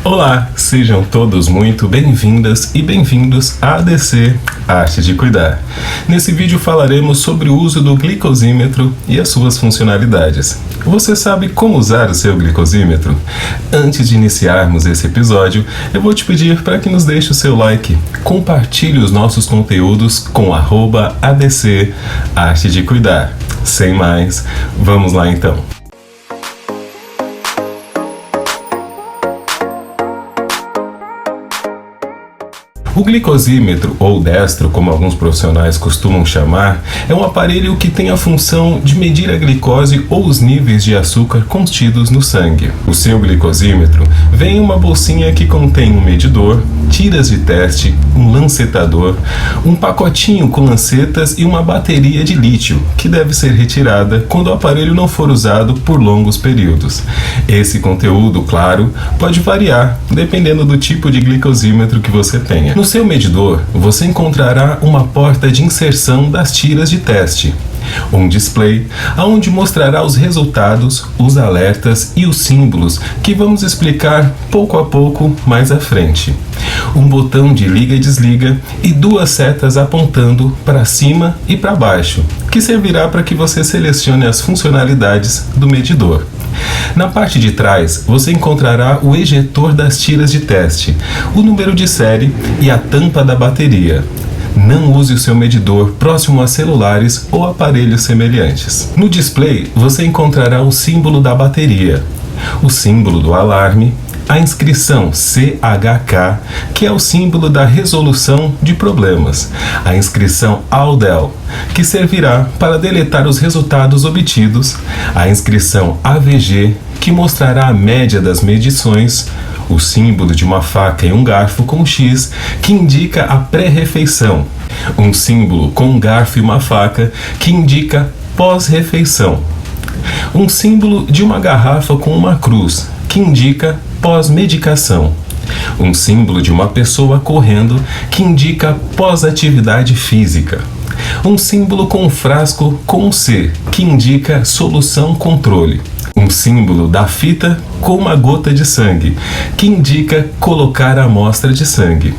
Olá, sejam todos muito bem-vindas e bem-vindos à ADC Arte de Cuidar. Nesse vídeo falaremos sobre o uso do glicosímetro e as suas funcionalidades. Você sabe como usar o seu glicosímetro? Antes de iniciarmos esse episódio, eu vou te pedir para que nos deixe o seu like, compartilhe os nossos conteúdos com @ADC Arte de Cuidar. Sem mais, vamos lá então. O glicosímetro, ou destro, como alguns profissionais costumam chamar, é um aparelho que tem a função de medir a glicose ou os níveis de açúcar contidos no sangue. O seu glicosímetro vem em uma bolsinha que contém um medidor, tiras de teste, um lancetador, um pacotinho com lancetas e uma bateria de lítio, que deve ser retirada quando o aparelho não for usado por longos períodos. Esse conteúdo, claro, pode variar, dependendo do tipo de glicosímetro que você tenha. No seu medidor, você encontrará uma porta de inserção das tiras de teste, um display onde mostrará os resultados, os alertas e os símbolos que vamos explicar pouco a pouco mais à frente. Um botão de liga e desliga e duas setas apontando para cima e para baixo, que servirá para que você selecione as funcionalidades do medidor. Na parte de trás, você encontrará o ejetor das tiras de teste, o número de série e a tampa da bateria. Não use o seu medidor próximo a celulares ou aparelhos semelhantes. No display, você encontrará o símbolo da bateria, o símbolo do alarme, a inscrição CHK, que é o símbolo da resolução de problemas, a inscrição ALDEL, que servirá para deletar os resultados obtidos, a inscrição AVG, que mostrará a média das medições, o símbolo de uma faca e um garfo com X, que indica a pré-refeição, um símbolo com um garfo e uma faca, que indica pós-refeição, um símbolo de uma garrafa com uma cruz, que indica pós-medicação, um símbolo de uma pessoa correndo, que indica pós-atividade física, um símbolo com um frasco com um C, que indica solução controle, um símbolo da fita com uma gota de sangue, que indica colocar a amostra de sangue,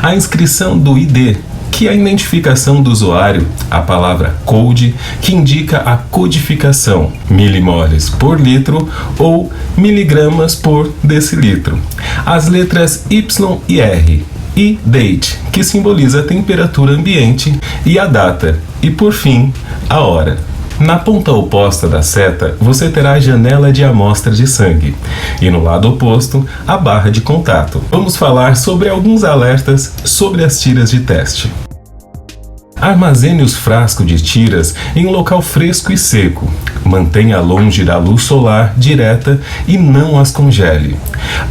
a inscrição do ID, que é a identificação do usuário, a palavra code, que indica a codificação, milimoles por litro ou miligramas por decilitro, as letras Y e R, e date, que simboliza a temperatura ambiente e a data, e por fim, a hora. Na ponta oposta da seta, você terá a janela de amostra de sangue e no lado oposto, a barra de contato. Vamos falar sobre alguns alertas sobre as tiras de teste. Armazene os frascos de tiras em um local fresco e seco. Mantenha longe da luz solar direta e não as congele.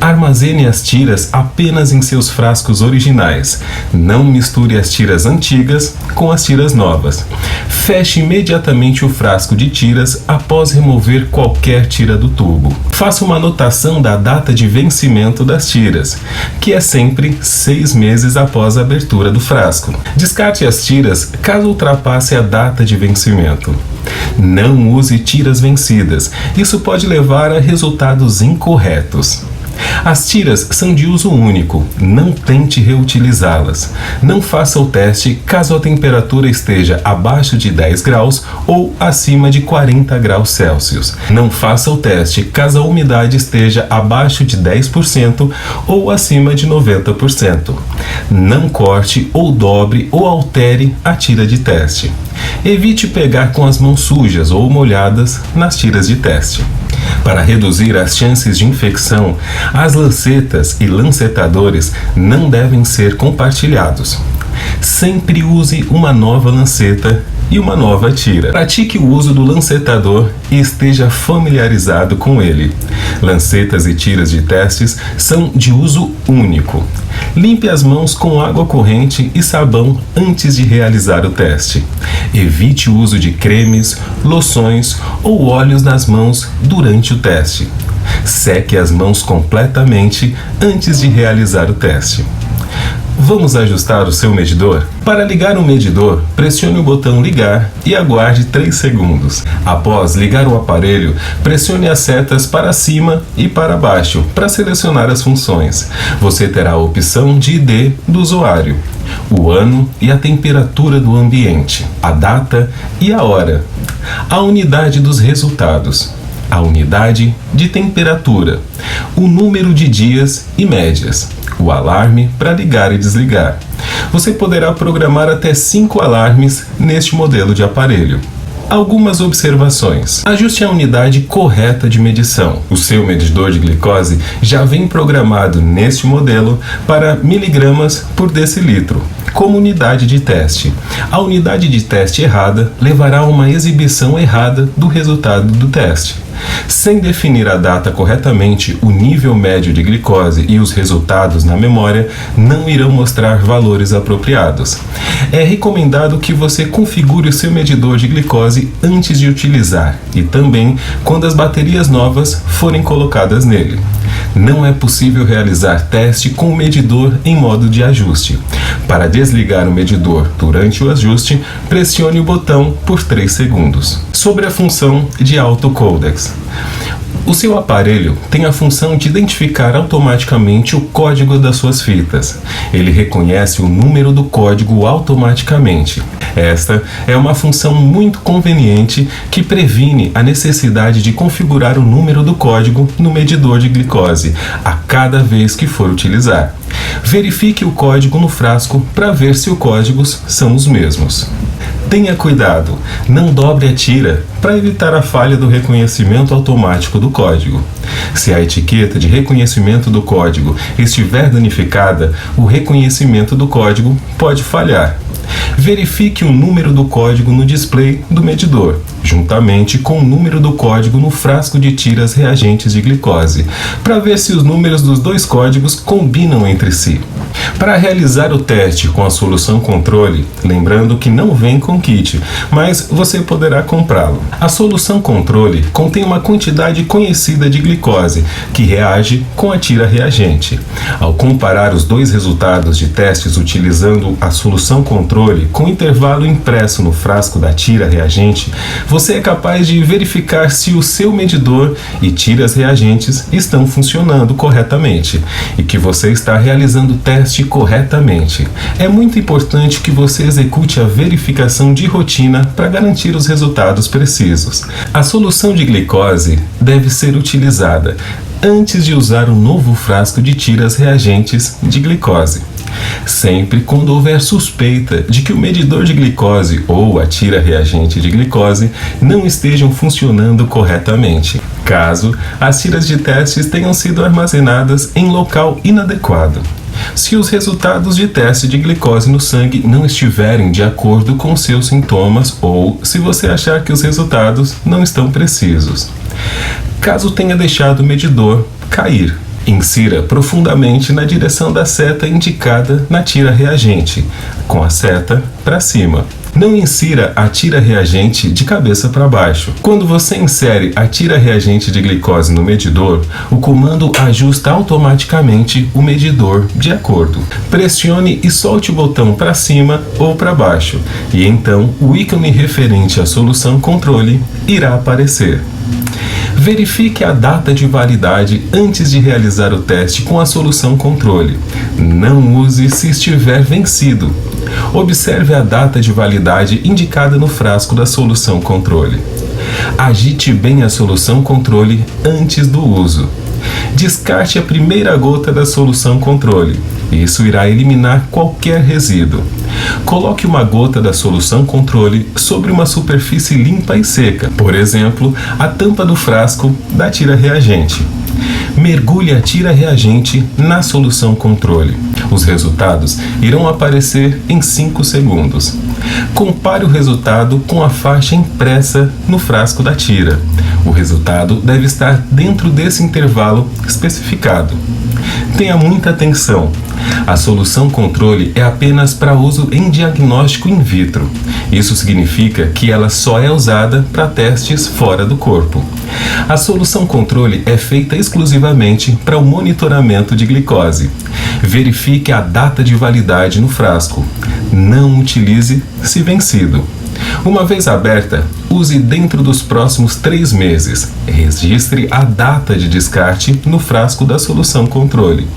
Armazene as tiras apenas em seus frascos originais. Não misture as tiras antigas com as tiras novas. Feche imediatamente o frasco de tiras após remover qualquer tira do tubo. Faça uma anotação da data de vencimento das tiras, que é sempre 6 meses após a abertura do frasco. Descarte as tiras caso ultrapasse a data de vencimento. Não use tiras vencidas, isso pode levar a resultados incorretos. As tiras são de uso único, não tente reutilizá-las. Não faça o teste caso a temperatura esteja abaixo de 10 graus ou acima de 40 graus Celsius. Não faça o teste caso a umidade esteja abaixo de 10% ou acima de 90%. Não corte ou dobre ou altere a tira de teste. Evite pegar com as mãos sujas ou molhadas nas tiras de teste. Para reduzir as chances de infecção, as lancetas e lancetadores não devem ser compartilhados. Sempre use uma nova lanceta e uma nova tira. Pratique o uso do lancetador e esteja familiarizado com ele. Lancetas e tiras de testes são de uso único. Limpe as mãos com água corrente e sabão antes de realizar o teste. Evite o uso de cremes, loções ou óleos nas mãos durante o teste. Seque as mãos completamente antes de realizar o teste. Vamos ajustar o seu medidor? Para ligar o medidor, pressione o botão ligar e aguarde 3 segundos. Após ligar o aparelho, pressione as setas para cima e para baixo para selecionar as funções. Você terá a opção de ID do usuário, o ano e a temperatura do ambiente, a data e a hora, a unidade dos resultados, a unidade de temperatura, o número de dias e médias, o alarme para ligar e desligar. Você poderá programar até 5 alarmes neste modelo de aparelho. Algumas observações. Ajuste a unidade correta de medição. O seu medidor de glicose já vem programado neste modelo para miligramas por decilitro, como unidade de teste. A unidade de teste errada levará a uma exibição errada do resultado do teste. Sem definir a data corretamente, o nível médio de glicose e os resultados na memória não irão mostrar valores apropriados. É recomendado que você configure o seu medidor de glicose antes de utilizar e também quando as baterias novas forem colocadas nele. Não é possível realizar teste com o medidor em modo de ajuste. Para desligar o medidor durante o ajuste, pressione o botão por 3 segundos. Sobre a função de autocodex. O seu aparelho tem a função de identificar automaticamente o código das suas fitas. Ele reconhece o número do código automaticamente. Esta é uma função muito conveniente que previne a necessidade de configurar o número do código no medidor de glicose a cada vez que for utilizar. Verifique o código no frasco para ver se os códigos são os mesmos. Tenha cuidado, não dobre a tira para evitar a falha do reconhecimento automático do código. Se a etiqueta de reconhecimento do código estiver danificada, o reconhecimento do código pode falhar. Verifique o número do código no display do medidor, juntamente com o número do código no frasco de tiras reagentes de glicose, para ver se os números dos dois códigos combinam entre si. Para realizar o teste com a solução controle, lembrando que não vem com kit, mas você poderá comprá-lo. A solução controle contém uma quantidade conhecida de glicose, que reage com a tira reagente. Ao comparar os dois resultados de testes utilizando a solução controle com intervalo impresso no frasco da tira reagente, você é capaz de verificar se o seu medidor e tiras reagentes estão funcionando corretamente e que você está realizando o teste corretamente. É muito importante que você execute a verificação de rotina para garantir os resultados precisos. A solução de glicose deve ser utilizada antes de usar um novo frasco de tiras reagentes de glicose. Sempre quando houver suspeita de que o medidor de glicose ou a tira reagente de glicose não estejam funcionando corretamente, caso as tiras de testes tenham sido armazenadas em local inadequado. Se os resultados de teste de glicose no sangue não estiverem de acordo com seus sintomas ou se você achar que os resultados não estão precisos. Caso tenha deixado o medidor cair, insira profundamente na direção da seta indicada na tira reagente, com a seta para cima. Não insira a tira reagente de cabeça para baixo. Quando você insere a tira reagente de glicose no medidor, o comando ajusta automaticamente o medidor de acordo. Pressione e solte o botão para cima ou para baixo, e então o ícone referente à solução controle irá aparecer. Verifique a data de validade antes de realizar o teste com a solução controle. Não use se estiver vencido. Observe a data de validade indicada no frasco da solução controle. Agite bem a solução controle antes do uso. Descarte a primeira gota da solução controle. Isso irá eliminar qualquer resíduo. Coloque uma gota da solução controle sobre uma superfície limpa e seca, por exemplo, a tampa do frasco da tira reagente. Mergulhe a tira reagente na solução controle. Os resultados irão aparecer em 5 segundos. Compare o resultado com a faixa impressa no frasco da tira. O resultado deve estar dentro desse intervalo especificado. Tenha muita atenção. A solução controle é apenas para uso em diagnóstico in vitro. Isso significa que ela só é usada para testes fora do corpo. A solução controle é feita exclusivamente para o monitoramento de glicose. Verifique a data de validade no frasco. Não utilize se vencido. Uma vez aberta, use dentro dos próximos 3 meses. Registre a data de descarte no frasco da solução controle.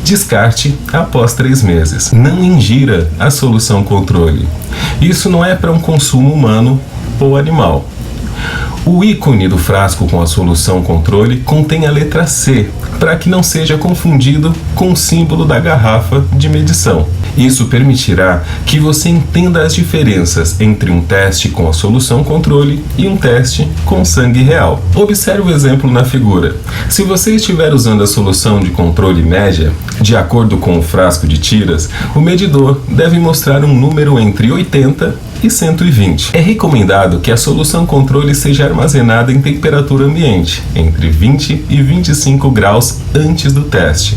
Descarte após 3 meses. Não ingira a solução controle. Isso não é para um consumo humano ou animal. O ícone do frasco com a solução controle contém a letra C, para que não seja confundido com o símbolo da garrafa de medição. Isso permitirá que você entenda as diferenças entre um teste com a solução controle e um teste com sangue real. Observe o exemplo na figura. Se você estiver usando a solução de controle média, de acordo com o frasco de tiras, o medidor deve mostrar um número entre 80 e 120. É recomendado que a solução controle seja armazenada em temperatura ambiente, entre 20 e 25 graus antes do teste.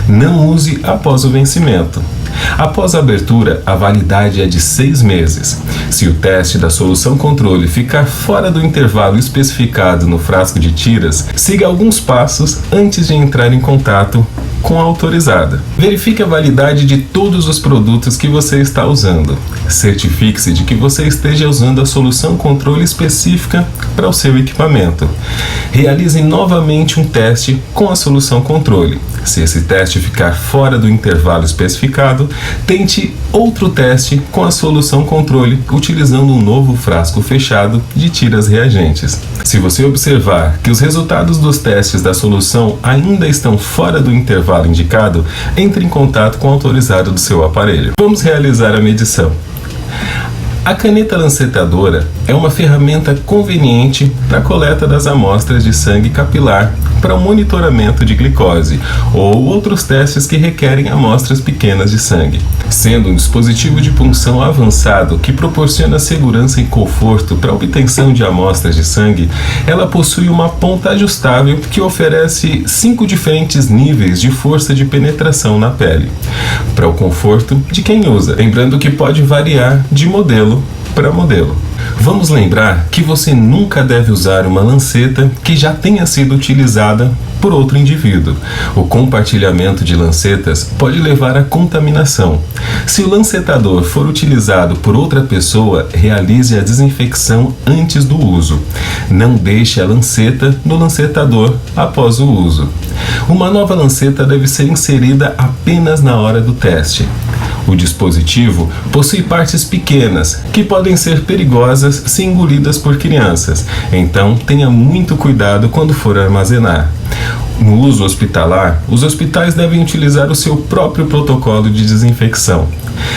Não use após o vencimento. Após a abertura, a validade é de 6 meses. Se o teste da solução controle ficar fora do intervalo especificado no frasco de tiras, siga alguns passos antes de entrar em contato com a autorizada. Verifique a validade de todos os produtos que você está usando. Certifique-se de que você esteja usando a solução controle específica para o seu equipamento. Realize novamente um teste com a solução controle. Se esse teste ficar fora do intervalo especificado, tente outro teste com a solução controle utilizando um novo frasco fechado de tiras reagentes. Se você observar que os resultados dos testes da solução ainda estão fora do intervalo indicado, entre em contato com o autorizado do seu aparelho. Vamos realizar a medição. A caneta lancetadora é uma ferramenta conveniente para a coleta das amostras de sangue capilar para o monitoramento de glicose ou outros testes que requerem amostras pequenas de sangue. Sendo um dispositivo de punção avançado que proporciona segurança e conforto para a obtenção de amostras de sangue, ela possui uma ponta ajustável que oferece 5 diferentes níveis de força de penetração na pele, para o conforto de quem usa. Lembrando que pode variar de modelo para modelo. Vamos lembrar que você nunca deve usar uma lanceta que já tenha sido utilizada por outro indivíduo. O compartilhamento de lancetas pode levar à contaminação. Se o lancetador for utilizado por outra pessoa, realize a desinfecção antes do uso. Não deixe a lanceta no lancetador após o uso. Uma nova lanceta deve ser inserida apenas na hora do teste. O dispositivo possui partes pequenas que podem ser perigosas se engolidas por crianças, então tenha muito cuidado quando for armazenar. No uso hospitalar, os hospitais devem utilizar o seu próprio protocolo de desinfecção.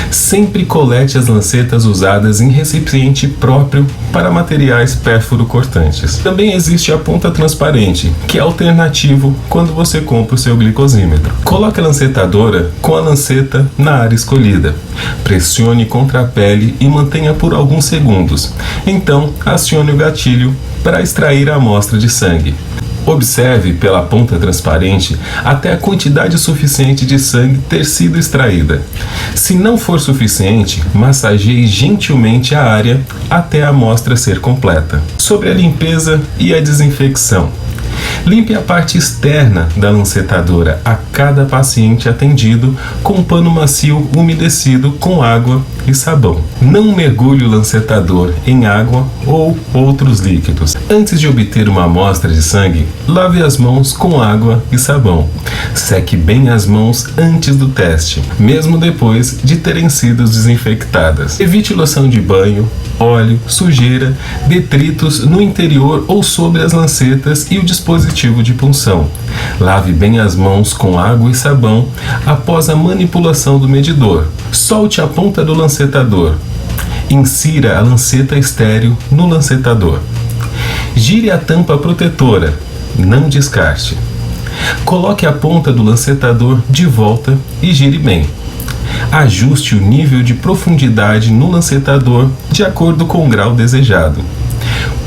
Sempre colete as lancetas usadas em recipiente próprio para materiais pérfuro-cortantes. Também existe a ponta transparente, que é alternativo quando você compra o seu glicosímetro. Coloque a lancetadora com a lanceta na área escolhida. Pressione contra a pele e mantenha por alguns segundos. Então, acione o gatilho para extrair a amostra de sangue. Observe pela ponta transparente até a quantidade suficiente de sangue ter sido extraída. Se não for suficiente, massageie gentilmente a área até a amostra ser completa. Sobre a limpeza e a desinfecção. Limpe a parte externa da lancetadora a cada paciente atendido com um pano macio umedecido com água e sabão. Não mergulhe o lancetador em água ou outros líquidos. Antes de obter uma amostra de sangue, lave as mãos com água e sabão. Seque bem as mãos antes do teste, mesmo depois de terem sido desinfectadas. Evite loção de banho, óleo, sujeira, detritos no interior ou sobre as lancetas e o dispositivo de punção. Lave bem as mãos com água e sabão após a manipulação do medidor. Solte a ponta do lancetador. Insira a lanceta estéril no lancetador. Gire a tampa protetora. Não descarte. Coloque a ponta do lancetador de volta e gire bem. Ajuste o nível de profundidade no lancetador de acordo com o grau desejado.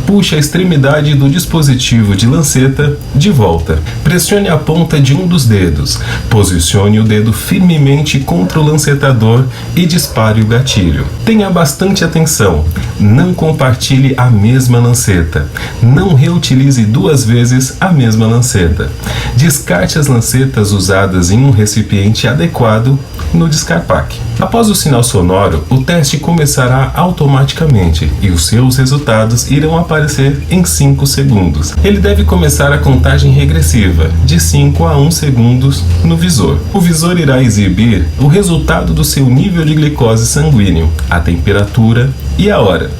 Puxe a extremidade do dispositivo de lanceta de volta. Pressione a ponta de um dos dedos. Posicione o dedo firmemente contra o lancetador e dispare o gatilho. Tenha bastante atenção. Não compartilhe a mesma lanceta. Não reutilize 2 vezes a mesma lanceta. Descarte as lancetas usadas em um recipiente adequado no descarpaque. Após o sinal sonoro, o teste começará automaticamente e os seus resultados irão aparecer em 5 segundos. Ele deve começar a contagem regressiva, de 5 a 1 segundos no visor. O visor irá exibir o resultado do seu nível de glicose sanguíneo, a temperatura e a hora.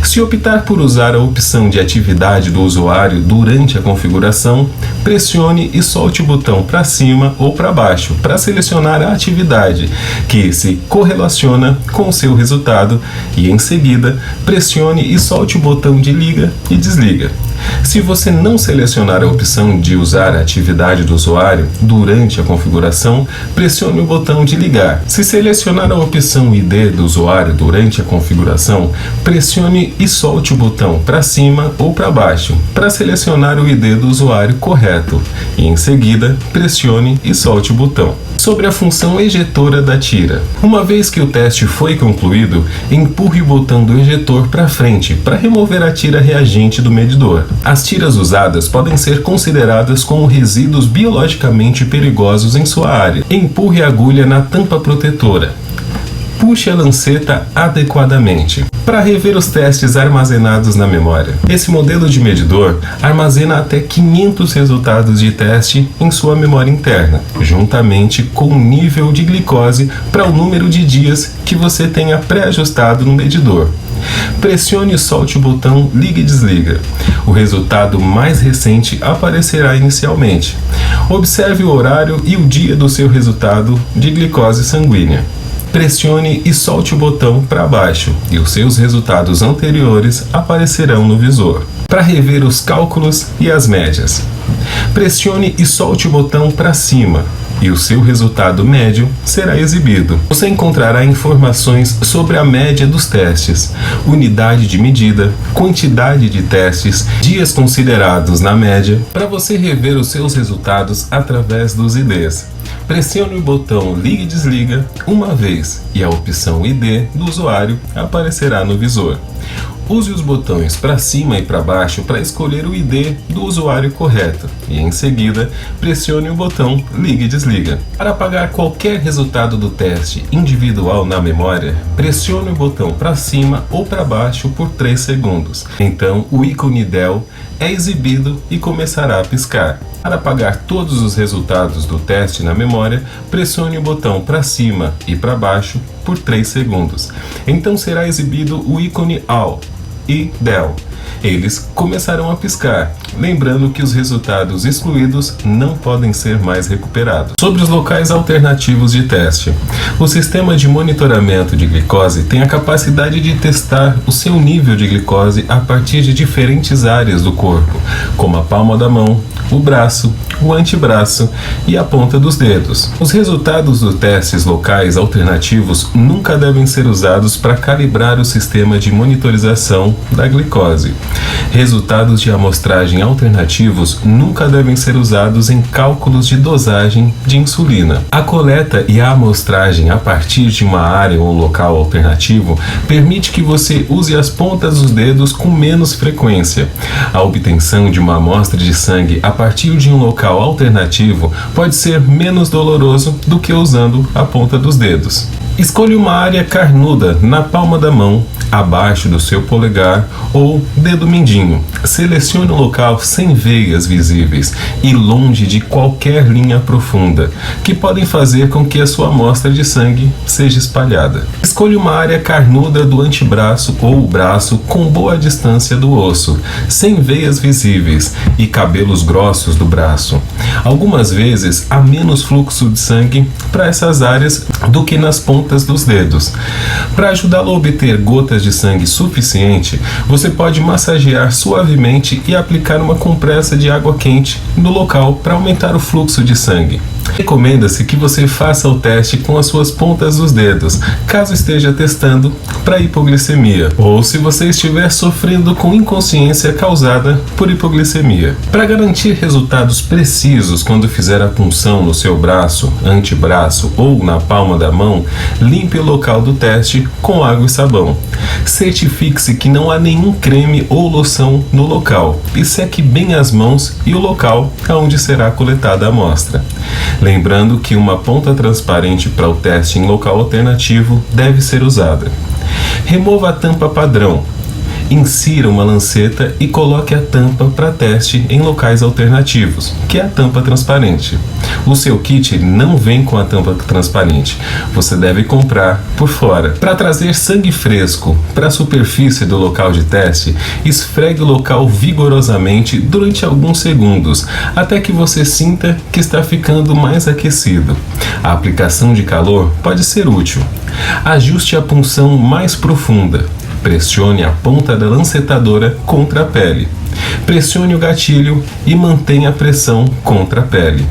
Se optar por usar a opção de atividade do usuário durante a configuração, pressione e solte o botão para cima ou para baixo para selecionar a atividade que se correlaciona com o seu resultado e, em seguida, pressione e solte o botão de liga e desliga. Se você não selecionar a opção de usar a atividade do usuário durante a configuração, pressione o botão de ligar. Se selecionar a opção ID do usuário durante a configuração, pressione e solte o botão para cima ou para baixo para selecionar o ID do usuário correto e, em seguida, pressione e solte o botão. Sobre a função ejetora da tira. Uma vez que o teste foi concluído, empurre o botão do ejetor para frente para remover a tira reagente do medidor. As tiras usadas podem ser consideradas como resíduos biologicamente perigosos em sua área. Empurre a agulha na tampa protetora. Puxe a lanceta adequadamente. Para rever os testes armazenados na memória. Esse modelo de medidor armazena até 500 resultados de teste em sua memória interna, juntamente com o nível de glicose para o número de dias que você tenha pré-ajustado no medidor. Pressione e solte o botão liga e desliga. O resultado mais recente aparecerá inicialmente. Observe o horário e o dia do seu resultado de glicose sanguínea. Pressione e solte o botão para baixo e os seus resultados anteriores aparecerão no visor. Para rever os cálculos e as médias, pressione e solte o botão para cima e o seu resultado médio será exibido. Você encontrará informações sobre a média dos testes, unidade de medida, quantidade de testes, dias considerados na média, para você rever os seus resultados através dos IDs. Pressione o botão liga e desliga uma vez e a opção ID do usuário aparecerá no visor. Use os botões para cima e para baixo para escolher o ID do usuário correto e, em seguida, pressione o botão liga e desliga. Para apagar qualquer resultado do teste individual na memória, pressione o botão para cima ou para baixo por 3 segundos. Então, o ícone Del é exibido e começará a piscar. Para apagar todos os resultados do teste na memória, pressione o botão para cima e para baixo por 3 segundos. Então será exibido o ícone All e Del. Eles começarão a piscar, lembrando que os resultados excluídos não podem ser mais recuperados. Sobre os locais alternativos de teste. O sistema de monitoramento de glicose tem a capacidade de testar o seu nível de glicose a partir de diferentes áreas do corpo, como a palma da mão, o braço, o antebraço e a ponta dos dedos. Os resultados dos testes locais alternativos nunca devem ser usados para calibrar o sistema de monitorização da glicose. Resultados de amostragem alternativos nunca devem ser usados em cálculos de dosagem de insulina. A coleta e a amostragem a partir de uma área ou local alternativo permite que você use as pontas dos dedos com menos frequência. A obtenção de uma amostra de sangue a partir de um local alternativo pode ser menos doloroso do que usando a ponta dos dedos. Escolha uma área carnuda na palma da mão, abaixo do seu polegar ou dedo mindinho. Selecione um local sem veias visíveis e longe de qualquer linha profunda, que podem fazer com que a sua amostra de sangue seja espalhada. Escolha uma área carnuda do antebraço ou o braço com boa distância do osso, sem veias visíveis e cabelos grossos do braço. Algumas vezes há menos fluxo de sangue para essas áreas do que nas pontas dos dedos. Para ajudá-lo a obter gotas de sangue suficiente, você pode massagear suavemente e aplicar uma compressa de água quente no local para aumentar o fluxo de sangue. Recomenda-se que você faça o teste com as suas pontas dos dedos, caso esteja testando para hipoglicemia, ou se você estiver sofrendo com inconsciência causada por hipoglicemia. Para garantir resultados precisos quando fizer a punção no seu braço, antebraço ou na palma da mão, limpe o local do teste com água e sabão. Certifique-se que não há nenhum creme ou loção no local e seque bem as mãos e o local onde será coletada a amostra. Lembrando que uma ponta transparente para o teste em local alternativo deve ser usada. Remova a tampa padrão. Insira uma lanceta e coloque a tampa para teste em locais alternativos, que é a tampa transparente. O seu kit não vem com a tampa transparente, você deve comprar por fora. Para trazer sangue fresco para a superfície do local de teste, esfregue o local vigorosamente durante alguns segundos, até que você sinta que está ficando mais aquecido. A aplicação de calor pode ser útil. Ajuste a punção mais profunda. Pressione a ponta da lancetadora contra a pele. Pressione o gatilho e mantenha a pressão contra a pele.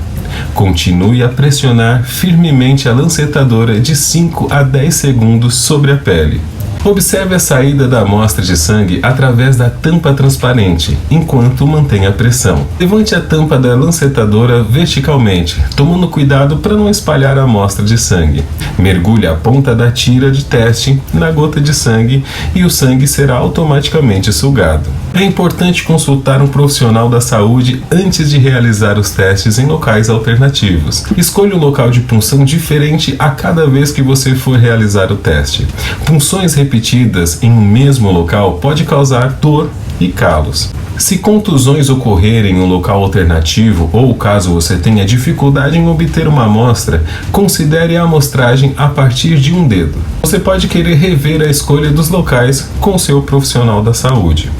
Continue a pressionar firmemente a lancetadora de 5 a 10 segundos sobre a pele. Observe a saída da amostra de sangue através da tampa transparente, enquanto mantém a pressão. Levante a tampa da lancetadora verticalmente, tomando cuidado para não espalhar a amostra de sangue. Mergulhe a ponta da tira de teste na gota de sangue e o sangue será automaticamente sugado. É importante consultar um profissional da saúde antes de realizar os testes em locais alternativos. Escolha um local de punção diferente a cada vez que você for realizar o teste. Punções repetidas em um mesmo local pode causar dor e calos. Se contusões ocorrerem em um local alternativo ou caso você tenha dificuldade em obter uma amostra, considere a amostragem a partir de um dedo. Você pode querer rever a escolha dos locais com seu profissional da saúde.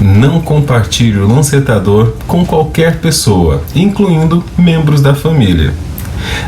Não compartilhe o lancetador com qualquer pessoa, incluindo membros da família.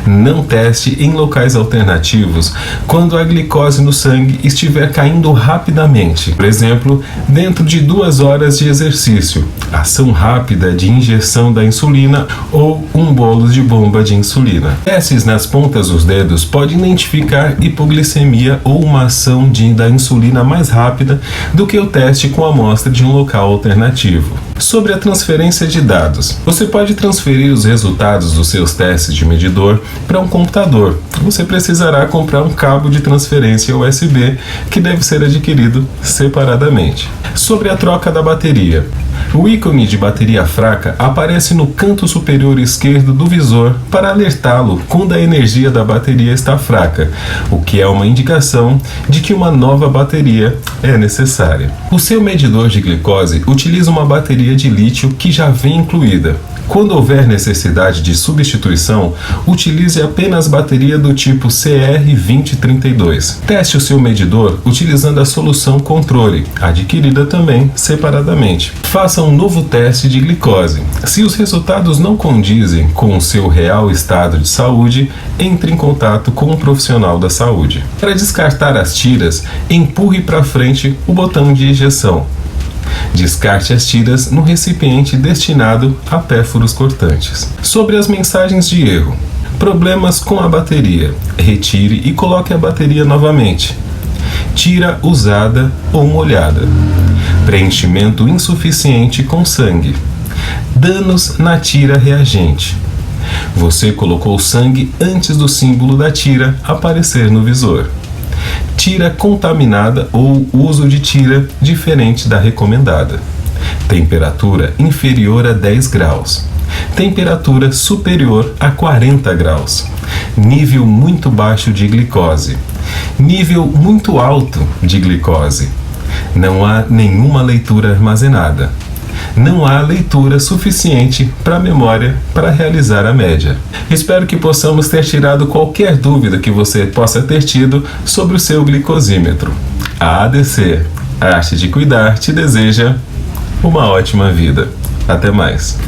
Não teste em locais alternativos quando a glicose no sangue estiver caindo rapidamente. Por exemplo, dentro de 2 horas de exercício, ação rápida de injeção da insulina ou um bolus de bomba de insulina. Testes nas pontas dos dedos podem identificar hipoglicemia ou uma ação da insulina mais rápida do que o teste com a amostra de um local alternativo. Sobre a transferência de dados, você pode transferir os resultados dos seus testes de medidor para um computador. Você precisará comprar um cabo de transferência USB que deve ser adquirido separadamente. Sobre a troca da bateria, o ícone de bateria fraca aparece no canto superior esquerdo do visor para alertá-lo quando a energia da bateria está fraca, o que é uma indicação de que uma nova bateria é necessária. O seu medidor de glicose utiliza uma bateria de lítio que já vem incluída. Quando houver necessidade de substituição, utilize apenas bateria do tipo CR2032. Teste o seu medidor utilizando a solução controle, adquirida também separadamente. Faça um novo teste de glicose. Se os resultados não condizem com o seu real estado de saúde, entre em contato com um profissional da saúde. Para descartar as tiras, empurre para frente o botão de ejeção. Descarte as tiras no recipiente destinado a pérfuros cortantes. Sobre as mensagens de erro. Problemas com a bateria. Retire e coloque a bateria novamente. Tira usada ou molhada. Preenchimento insuficiente com sangue. Danos na tira reagente. Você colocou sangue antes do símbolo da tira aparecer no visor. Tira contaminada ou uso de tira diferente da recomendada. Temperatura inferior a 10 graus. Temperatura superior a 40 graus. Nível muito baixo de glicose. Nível muito alto de glicose. Não há nenhuma leitura armazenada. Não há leitura suficiente para a memória para realizar a média. Espero que possamos ter tirado qualquer dúvida que você possa ter tido sobre o seu glicosímetro. A ADC, a arte de cuidar, te deseja uma ótima vida. Até mais.